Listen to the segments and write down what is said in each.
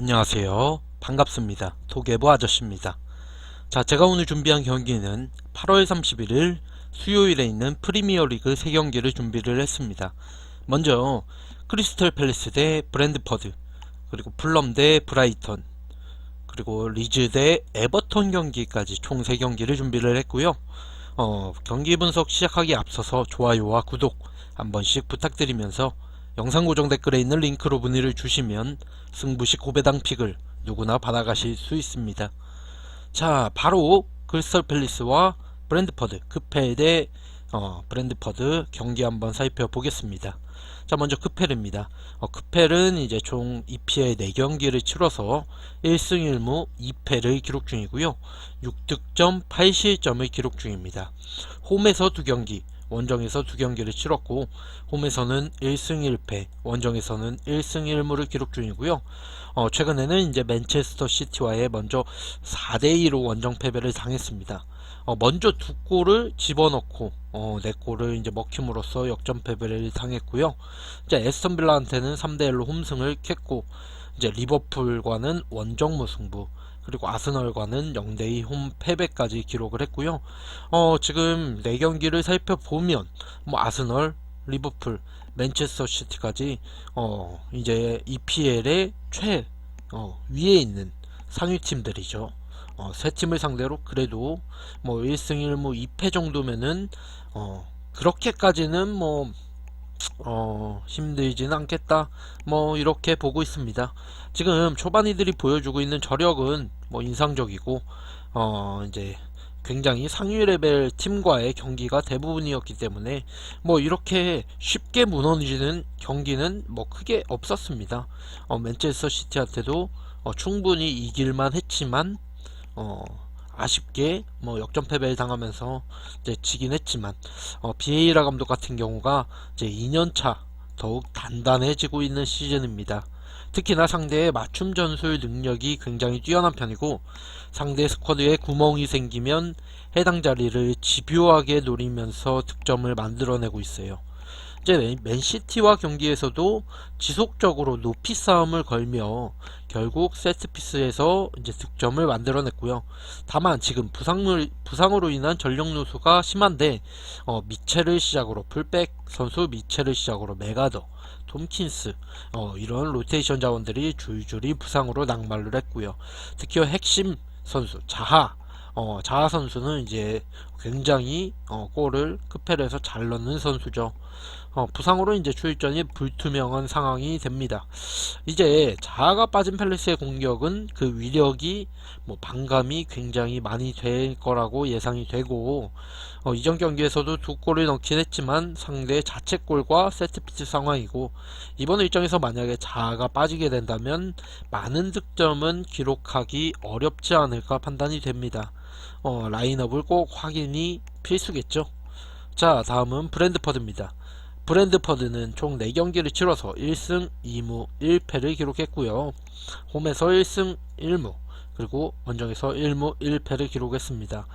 안녕하세요. 반갑습니다. 도계부 아저씨입니다. 자, 제가 오늘 준비한 경기는 8월 31일 수요일에 있는 프리미어리그 3경기를 준비를 했습니다. 먼저 크리스털 팰리스 대 브랜드퍼드, 그리고 풀럼 대 브라이턴, 그리고 리즈 대 에버턴 경기까지 총 3경기를 준비를 했고요. 경기 분석 시작하기 앞서서 좋아요와 구독 한 번씩 부탁드리면서 영상 고정 댓글에 있는 링크로 문의를 주시면 승부시 고배당 픽을 누구나 받아가실 수 있습니다. 자, 바로 크리스털 팰리스와 브랜드퍼드, 크펠 대 브랜드퍼드 경기 한번 살펴보겠습니다. 자, 먼저 크펠입니다. 크펠은 이제 총 2피의 4경기를 치러서 1승 1무 2패를 기록 중이고요. 6득점 8실점을 기록 중입니다. 홈에서 2경기, 원정에서 2경기를 치렀고, 홈에서는 1승 1패, 원정에서는 1승 1무를 기록 중이고요. 최근에는 이제 맨체스터 시티와의 먼저 4대2로 원정 패배를 당했습니다. 먼저 2골을 집어넣고 4골을 이제 먹힘으로써 역전 패배를 당했고요. 이제 에스턴 빌라한테는 3대1로 홈승을 캤고, 이제 리버풀과는 원정 무승부, 그리고 아스널과는 0대2 홈 패배까지 기록을 했고요. 지금 4경기를 살펴보면 뭐 아스널, 리버풀, 맨체스터 시티까지 이제 EPL의 위에 있는 상위 팀들이죠. 세 팀을 상대로 그래도 뭐 1승 1무 2패 정도면은 그렇게까지는 뭐 힘들지는 않겠다, 뭐 이렇게 보고 있습니다. 지금 초반이들이 보여주고 있는 저력은 뭐 인상적이고 이제 굉장히 상위 레벨 팀과의 경기가 대부분이었기 때문에 뭐 이렇게 쉽게 무너지는 경기는 뭐 크게 없었습니다. 맨체스터 시티한테도 충분히 이길만 했지만 어, 아쉽게 뭐 역전 패배를 당하면서 이제 지긴 했지만 비에이라 감독 같은 경우가 이제 2년차 더욱 단단해지고 있는 시즌입니다. 특히나 상대의 맞춤 전술 능력이 굉장히 뛰어난 편이고, 상대 스쿼드에 구멍이 생기면 해당 자리를 집요하게 노리면서 득점을 만들어내고 있어요. 이제 맨시티와 경기에서도 지속적으로 높이 싸움을 걸며 결국 세트피스에서 이제 득점을 만들어냈고요. 다만 지금 부상으로 인한 전력 누수가 심한데 미첼을 시작으로 풀백 선수, 미첼을 시작으로 메가더, 톰킨스, 이런 로테이션 자원들이 줄줄이 부상으로 낙마를 했고요. 특히 핵심 선수 자하 선수는 이제 굉장히 골을 크펠에서 잘 넣는 선수죠. 부상으로 이제 출전이 불투명한 상황이 됩니다. 이제 자아가 빠진 팰리스의 공격은 그 위력이 뭐 반감이 굉장히 많이 될 거라고 예상이 되고, 이전 경기에서도 2골을 넣긴 했지만 상대 자책골과 세트피스 상황이고, 이번 일정에서 만약에 자아가 빠지게 된다면 많은 득점은 기록하기 어렵지 않을까 판단이 됩니다. 라인업을 꼭 확인이 필수겠죠. 자, 다음은 브랜드퍼드입니다. 브랜드퍼드는 총 4경기를 치러서 1승 2무 1패를 기록했고요. 홈에서 1승 1무, 그리고 원정에서 1무 1패를 기록했습니다.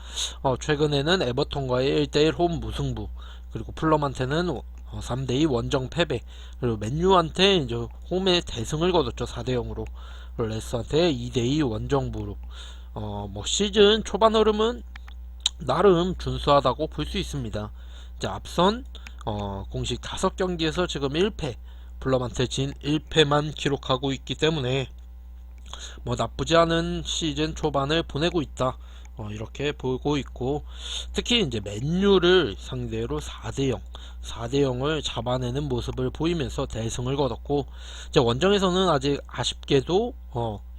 최근에는 에버턴과의 1대1 홈 무승부, 그리고 풀럼한테는 3대2 원정 패배, 그리고 맨유한테 이제 홈에 대승을 거뒀죠. 4대0으로. 레스한테 2대2 원정부로. 뭐 시즌 초반 흐름은 나름 준수하다고 볼 수 있습니다. 이제 앞선 공식 5경기에서 지금 1패, 블럼한테 진 1패만 기록하고 있기 때문에 뭐 나쁘지 않은 시즌 초반을 보내고 있다, 이렇게 보고 있고, 특히 이제 맨유를 상대로 4대0을 잡아내는 모습을 보이면서 대승을 거뒀고, 이제 원정에서는 아직 아쉽게도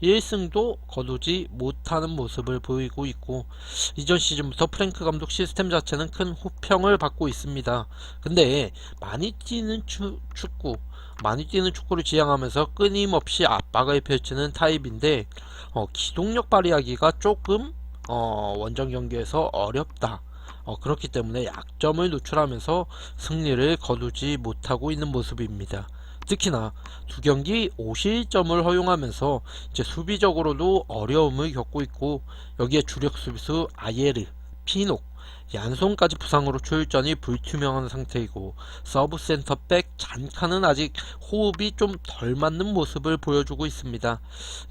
1승도 거두지 못하는 모습을 보이고 있고, 이전 시즌부터 프랭크 감독 시스템 자체는 큰 호평을 받고 있습니다. 근데 많이 뛰는 축구를 지향하면서 끊임없이 압박을 펼치는 타입인데, 기동력 발휘하기가 조금 원정 경기에서 어렵다. 그렇기 때문에 약점을 노출하면서 승리를 거두지 못하고 있는 모습입니다. 특히나 2경기 5실점을 허용하면서 이제 수비적으로도 어려움을 겪고 있고, 여기에 주력 수비수 아예르, 피녹, 얀손까지 부상으로 출전이 불투명한 상태이고 서브 센터백 잔카는 아직 호흡이 좀 덜 맞는 모습을 보여주고 있습니다.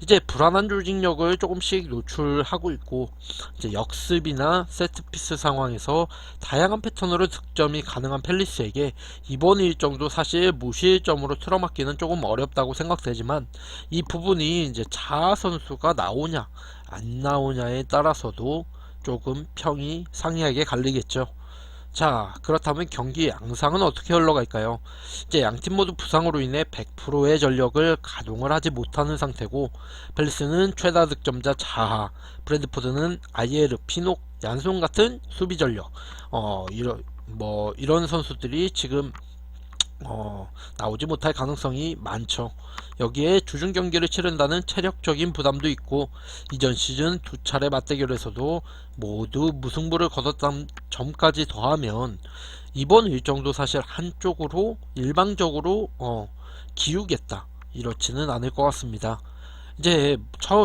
이제 불안한 조직력을 조금씩 노출하고 있고 이제 역습이나 세트피스 상황에서 다양한 패턴으로 득점이 가능한 팰리스에게 이번 일정도 사실 무실점으로 틀어막기는 조금 어렵다고 생각되지만 이 부분이 이제 자아 선수가 나오냐 안 나오냐에 따라서도 조금 평이 상이하게 갈리겠죠. 자, 그렇다면 경기 양상은 어떻게 흘러갈까요? 이제 양팀 모두 부상으로 인해 100%의 전력을 가동을 하지 못하는 상태고 팰리스는 최다 득점자 자하, 브랜드포드는 아이에르, 피녹, 얀손 같은 수비 전력 이런 선수들이 지금 나오지 못할 가능성이 많죠. 여기에 주중 경기를 치른다는 체력적인 부담도 있고 이전 시즌 두 차례 맞대결에서도 모두 무승부를 거뒀던 점까지 더하면 이번 일정도 사실 한쪽으로 일방적으로 기우겠다 이렇지는 않을 것 같습니다. 이제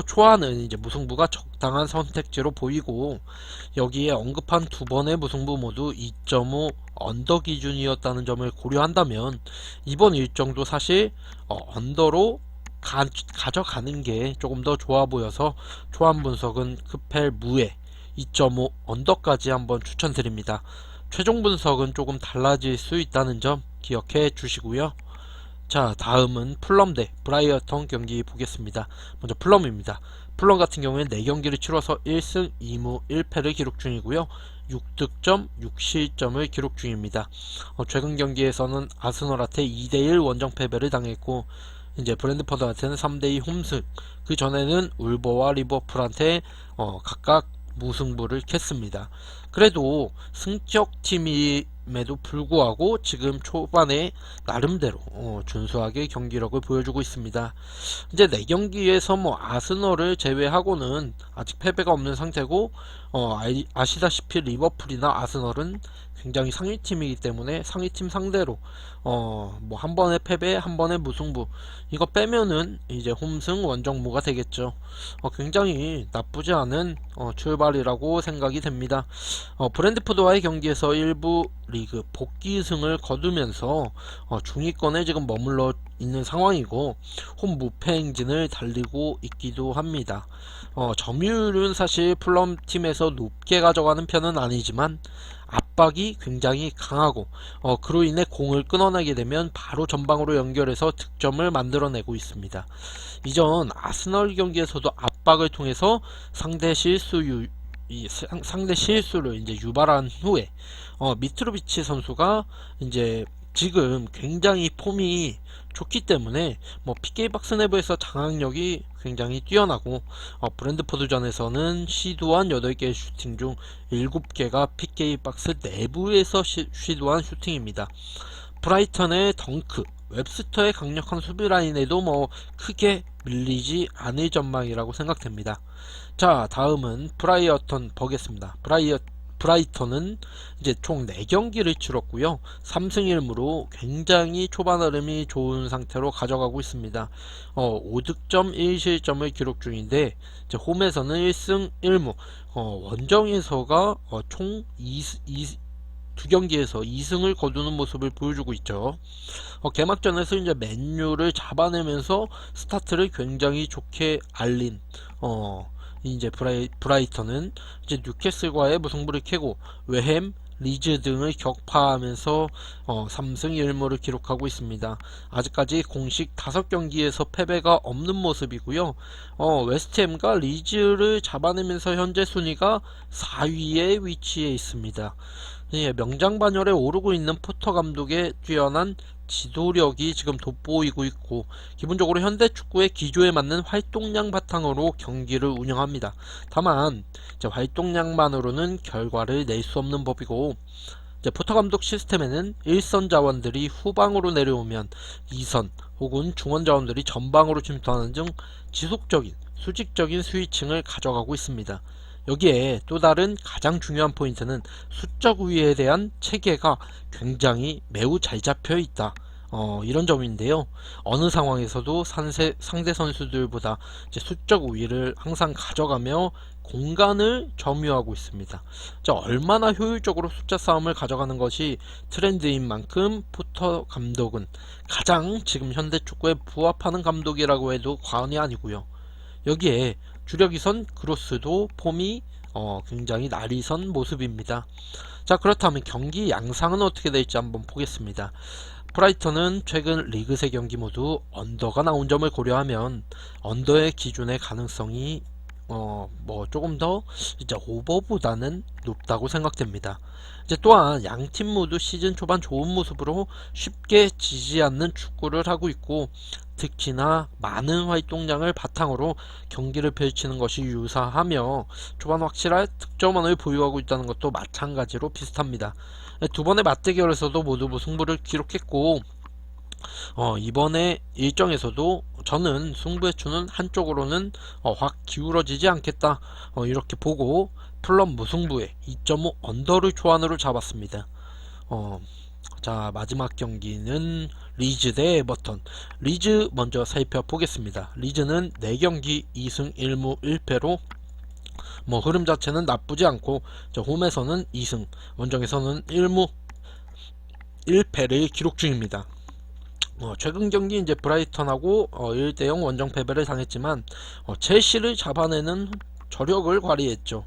초안은 이제 무승부가 적당한 선택지로 보이고 여기에 언급한 두 번의 무승부 모두 2.5 언더 기준이었다는 점을 고려한다면 이번 일정도 사실 언더로 가져가는 게 조금 더 좋아 보여서 초안 분석은 급헬 무에 2.5 언더까지 한번 추천드립니다. 최종 분석은 조금 달라질 수 있다는 점 기억해 주시고요. 자, 다음은 풀럼 대 브라이어턴 경기 보겠습니다. 먼저 풀럼입니다. 풀럼 같은 경우에는 4경기를 치러서 1승 2무 1패를 기록 중이고요. 6득점 6실점을 기록 중입니다. 최근 경기에서는 아스널한테 2대1 원정 패배를 당했고 이제 브랜드포드한테는 3대2 홈승, 그 전에는 울버와 리버풀한테 각각 무승부를 캤습니다. 그래도 승격 팀임에도 불구하고 지금 초반에 나름대로 준수하게 경기력을 보여주고 있습니다. 이제 4경기에서 뭐 아스널을 제외하고는 아직 패배가 없는 상태고 아시다시피 리버풀이나 아스널은 굉장히 상위팀이기 때문에 상위팀 상대로 뭐 한 번의 패배 한 번의 무승부 이거 빼면은 이제 홈승 원정무가 되겠죠. 굉장히 나쁘지 않은 출발이라고 생각이 됩니다. 브랜드포드와의 경기에서 일부 리그 복귀승을 거두면서 중위권에 지금 머물러 있는 상황이고 홈 무패 행진을 달리고 있기도 합니다. 점유율은 사실 플럼 팀에서 높게 가져가는 편은 아니지만 압박이 굉장히 강하고 그로 인해 공을 끊어내게 되면 바로 전방으로 연결해서 득점을 만들어내고 있습니다. 이전 아스널 경기에서도 압박을 통해서 상대 실수를 이제 유발한 후에 미트로비치 선수가 이제 지금 굉장히 폼이 좋기 때문에 뭐 PK 박스 내부에서 장악력이 굉장히 뛰어나고 브랜드포드전에서는 시도한 8개의 슈팅 중 7개가 PK 박스 내부에서 시도한 슈팅입니다. 브라이턴의 덩크, 웹스터의 강력한 수비 라인에도 뭐 크게 밀리지 않을 전망이라고 생각됩니다. 자, 다음은 브라이어턴 보겠습니다. 브라이턴은 이제 총 4경기를 치렀고요. 3승 1무로 굉장히 초반 흐름이 좋은 상태로 가져가고 있습니다. 5득점 1실점을 기록 중인데 이제 홈에서는 1승 1무, 원정에서가 총 2경기에서 2승을 거두는 모습을 보여주고 있죠. 개막전에서 이제 맨유를 잡아내면서 스타트를 굉장히 좋게 알린 이제 브라이턴은 이제 뉴캐슬과의 무승부를 캐고 웨햄, 리즈 등을 격파하면서 3승 1무를 기록하고 있습니다. 아직까지 공식 5경기에서 패배가 없는 모습이고요. 웨스트햄과 리즈를 잡아내면서 현재 순위가 4위에 위치해 있습니다. 예, 명장반열에 오르고 있는 포터 감독의 뛰어난 지도력이 지금 돋보이고 있고 기본적으로 현대축구의 기조에 맞는 활동량 바탕으로 경기를 운영합니다. 다만 이제 활동량만으로는 결과를 낼 수 없는 법이고 이제 포터 감독 시스템에는 1선 자원들이 후방으로 내려오면 2선 혹은 중원 자원들이 전방으로 침투하는 등 지속적인 수직적인 스위칭을 가져가고 있습니다. 여기에 또 다른 가장 중요한 포인트는 수적 우위에 대한 체계가 굉장히 매우 잘 잡혀 있다. 이런 점인데요. 어느 상황에서도 상대 선수들보다 이제 수적 우위를 항상 가져가며 공간을 점유하고 있습니다. 자, 얼마나 효율적으로 숫자 싸움을 가져가는 것이 트렌드인 만큼 포터 감독은 가장 지금 현대 축구에 부합하는 감독이라고 해도 과언이 아니고요. 여기에 주력이선 크로스도 폼이 굉장히 날이 선 모습입니다. 자, 그렇다면 경기 양상은 어떻게 될지 한번 보겠습니다. 브라이턴은 최근 리그 3경기 모두 언더가 나온 점을 고려하면 언더의 기준의 가능성이 뭐 조금 더 이제 오버보다는 높다고 생각됩니다. 이제 또한 양 팀 모두 시즌 초반 좋은 모습으로 쉽게 지지 않는 축구를 하고 있고, 특히나 많은 활동량을 바탕으로 경기를 펼치는 것이 유사하며 초반 확실한 득점원을 보유하고 있다는 것도 마찬가지로 비슷합니다. 두 번의 맞대결에서도 모두 무승부를 기록했고, 이번에 일정에서도 저는 승부의 추는 한쪽으로는 확 기울어지지 않겠다, 이렇게 보고 플럼 무승부에 2.5 언더를 초안으로 잡았습니다. 자, 마지막 경기는 리즈 대 에버턴. 리즈 먼저 살펴보겠습니다. 리즈는 4경기 2승 1무 1패로 뭐 흐름 자체는 나쁘지 않고, 홈에서는 2승, 원정에서는 1무 1패를 기록 중입니다. 최근 경기 이제 브라이턴하고 1대0 원정 패배를 당했지만 첼시를 잡아내는 저력을 발휘했죠.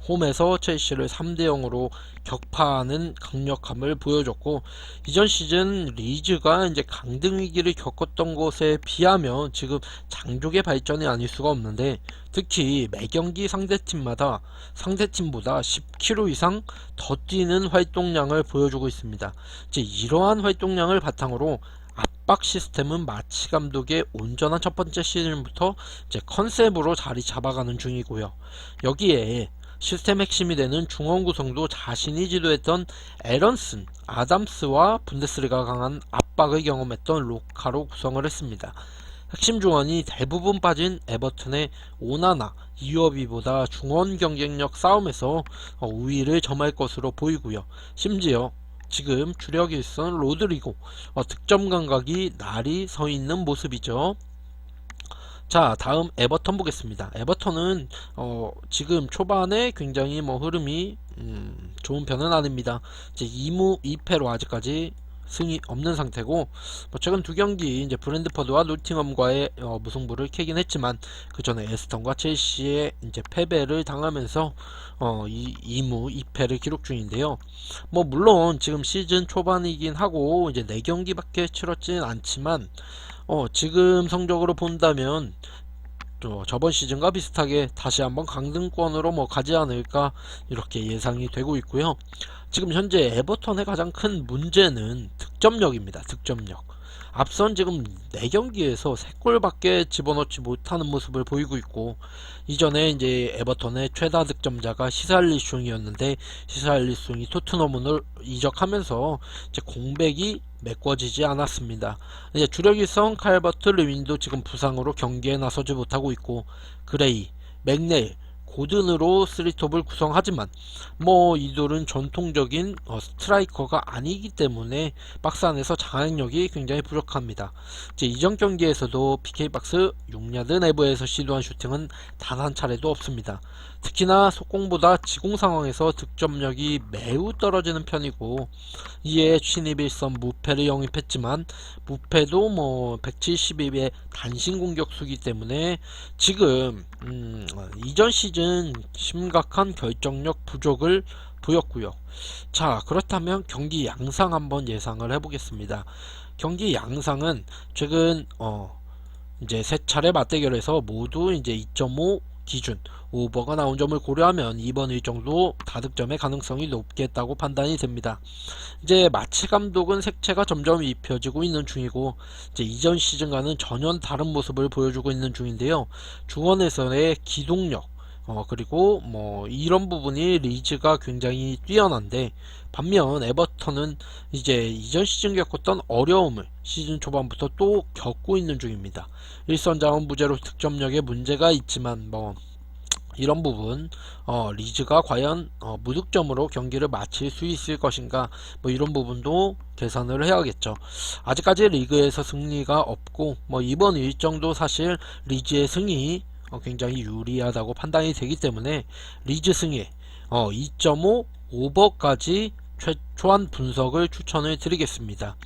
홈에서 첼시를 3대0으로 격파하는 강력함을 보여줬고, 이전 시즌 리즈가 이제 강등 위기를 겪었던 것에 비하면 지금 장족의 발전이 아닐 수가 없는데, 특히 매경기 상대팀보다 10km 이상 더 뛰는 활동량을 보여주고 있습니다. 이제 이러한 활동량을 바탕으로 압박 시스템은 마치 감독의 온전한 첫 번째 시즌부터 이제 컨셉으로 자리 잡아가는 중이고요. 여기에 시스템 핵심이 되는 중원 구성도 자신이 지도했던 에런슨, 아담스와 분데스리가 강한 압박을 경험했던 로카로 구성을 했습니다. 핵심 중원이 대부분 빠진 에버튼의 오나나, 이어비보다 중원 경쟁력 싸움에서 우위를 점할 것으로 보이고요. 심지어 지금 주력 일선 로드리고 득점 감각이 날이 서 있는 모습이죠. 자, 다음 에버턴 보겠습니다. 에버턴은 지금 초반에 굉장히 뭐 흐름이 좋은 편은 아닙니다. 이제 2무 2패로 아직까지 승이 없는 상태고, 최근 2경기 이제 브랜드퍼드와 노팅엄과의 무승부를 캐긴 했지만 그 전에 에스턴과 첼시의 이제 패배를 당하면서 2무 2패를 기록 중인데요. 뭐 물론 지금 시즌 초반이긴 하고 이제 4경기밖에 치렀지는 않지만 지금 성적으로 본다면 또 저번 시즌과 비슷하게 다시 한번 강등권으로 뭐 가지 않을까, 이렇게 예상이 되고 있고요. 지금 현재 에버턴의 가장 큰 문제는 득점력입니다. 득점력. 앞선 지금 4경기에서 3골밖에 집어넣지 못하는 모습을 보이고 있고, 이전에 이제 에버턴의 최다 득점자가 히살리숑이었는데 히살리숑이 토트넘으로 이적하면서 이제 공백이 메꿔지지 않았습니다. 이제 주력 일성 칼버트 르윈도 지금 부상으로 경기에 나서지 못하고 있고, 그레이, 맥네일, 고든으로 쓰리톱을 구성하지만 뭐 이들은 전통적인 스트라이커가 아니기 때문에 박스 안에서 장악력이 굉장히 부족합니다. 이제 이전 경기에서도 PK박스 6야드 내부에서 시도한 슈팅은 단 한 차례도 없습니다. 특히나 속공보다 지공 상황에서 득점력이 매우 떨어지는 편이고, 이에 신입일선 무패를 영입했지만 무패도 뭐 172의 단신 공격수기 때문에 지금 이전 시즌 심각한 결정력 부족을 보였고요. 자, 그렇다면 경기 양상 한번 예상을 해보겠습니다. 경기 양상은 최근 이제 3차례 맞대결에서 모두 이제 2.5 기준 오버가 나온 점을 고려하면 이번 일정도 다득점의 가능성이 높겠다고 판단이 됩니다. 이제 마치 감독은 색채가 점점 입혀지고 있는 중이고, 이제 이전 시즌과는 전혀 다른 모습을 보여주고 있는 중인데요. 중원에서의 기동력, 그리고 뭐 이런 부분이 리즈가 굉장히 뛰어난데, 반면 에버턴은 이제 이전 시즌 겪었던 어려움을 시즌 초반부터 또 겪고 있는 중입니다. 일선 자원 부재로 득점력에 문제가 있지만 뭐 이런 부분 리즈가 과연 무득점으로 경기를 마칠 수 있을 것인가, 뭐 이런 부분도 계산을 해야겠죠. 아직까지 리그에서 승리가 없고 뭐 이번 일정도 사실 리즈의 승이 굉장히 유리하다고 판단이 되기 때문에 리즈 승에 2.5 오버까지 최초한 분석을 추천을 드리겠습니다.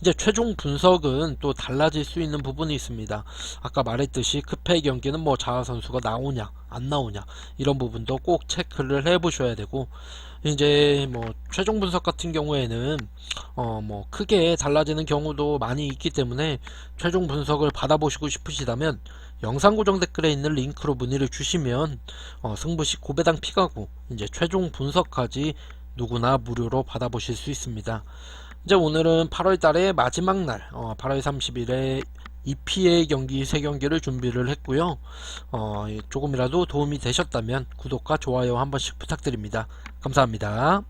이제 최종 분석은 또 달라질 수 있는 부분이 있습니다. 아까 말했듯이 급해 경기는 뭐 자하 선수가 나오냐 안 나오냐 이런 부분도 꼭 체크를 해 보셔야 되고, 이제 뭐 최종 분석 같은 경우에는 뭐 크게 달라지는 경우도 많이 있기 때문에 최종 분석을 받아보시고 싶으시다면 영상 고정 댓글에 있는 링크로 문의를 주시면 승부시 고배당 피가고 이제 최종 분석까지 누구나 무료로 받아보실 수 있습니다. 이제 오늘은 8월달의 마지막 날 8월 30일에 EPA 경기 3경기를 준비를 했고요. 조금이라도 도움이 되셨다면 구독과 좋아요 한 번씩 부탁드립니다. 감사합니다.